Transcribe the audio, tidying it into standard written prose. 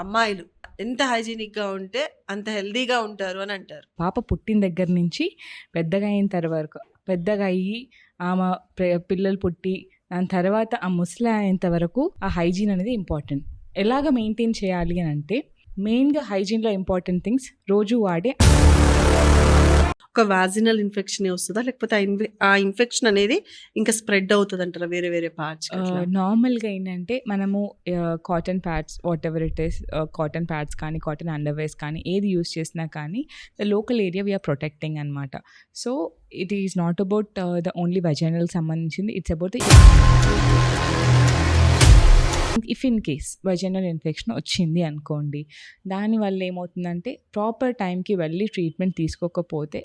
అమ్మాయిలు ఎంత హైజీనిక్గా ఉంటే అంత హెల్దీగా ఉంటారు అని అంటారు. పాప పుట్టిన దగ్గర నుంచి పెద్దగా అయిన తర్వాత పెద్దగా అయ్యి ఆమె పిల్లలు పుట్టి దాని తర్వాత ఆ ముసలి అయ్యేంత వరకు ఆ హైజీన్ అనేది ఇంపార్టెంట్. ఎలాగ మెయింటైన్ చేయాలి అని అంటే మెయిన్గా హైజీన్లో ఇంపార్టెంట్ థింగ్స్ రోజు వాడే ఒక వాజినల్ ఇన్ఫెక్షన్ వస్తుందా, లేకపోతే ఆ ఇన్ఫెక్షన్ అనేది ఇంకా స్ప్రెడ్ అవుతుంది అంటారా వేరే వేరే పార్ట్స్? నార్మల్గా ఏంటంటే మనము cotton pads whatever it is, cotton pads కానీ కాటన్ అండర్వేర్స్ కానీ ఏది యూస్ చేసినా కానీ the local area we are protecting అనమాట. So it is not about the only vaginal సంబంధించింది, it's about the if in case vaginal infection వచ్చింది అనుకోండి, దానివల్ల ఏమవుతుందంటే ప్రాపర్ టైంకి వెళ్ళి ట్రీట్మెంట్ తీసుకోకపోతే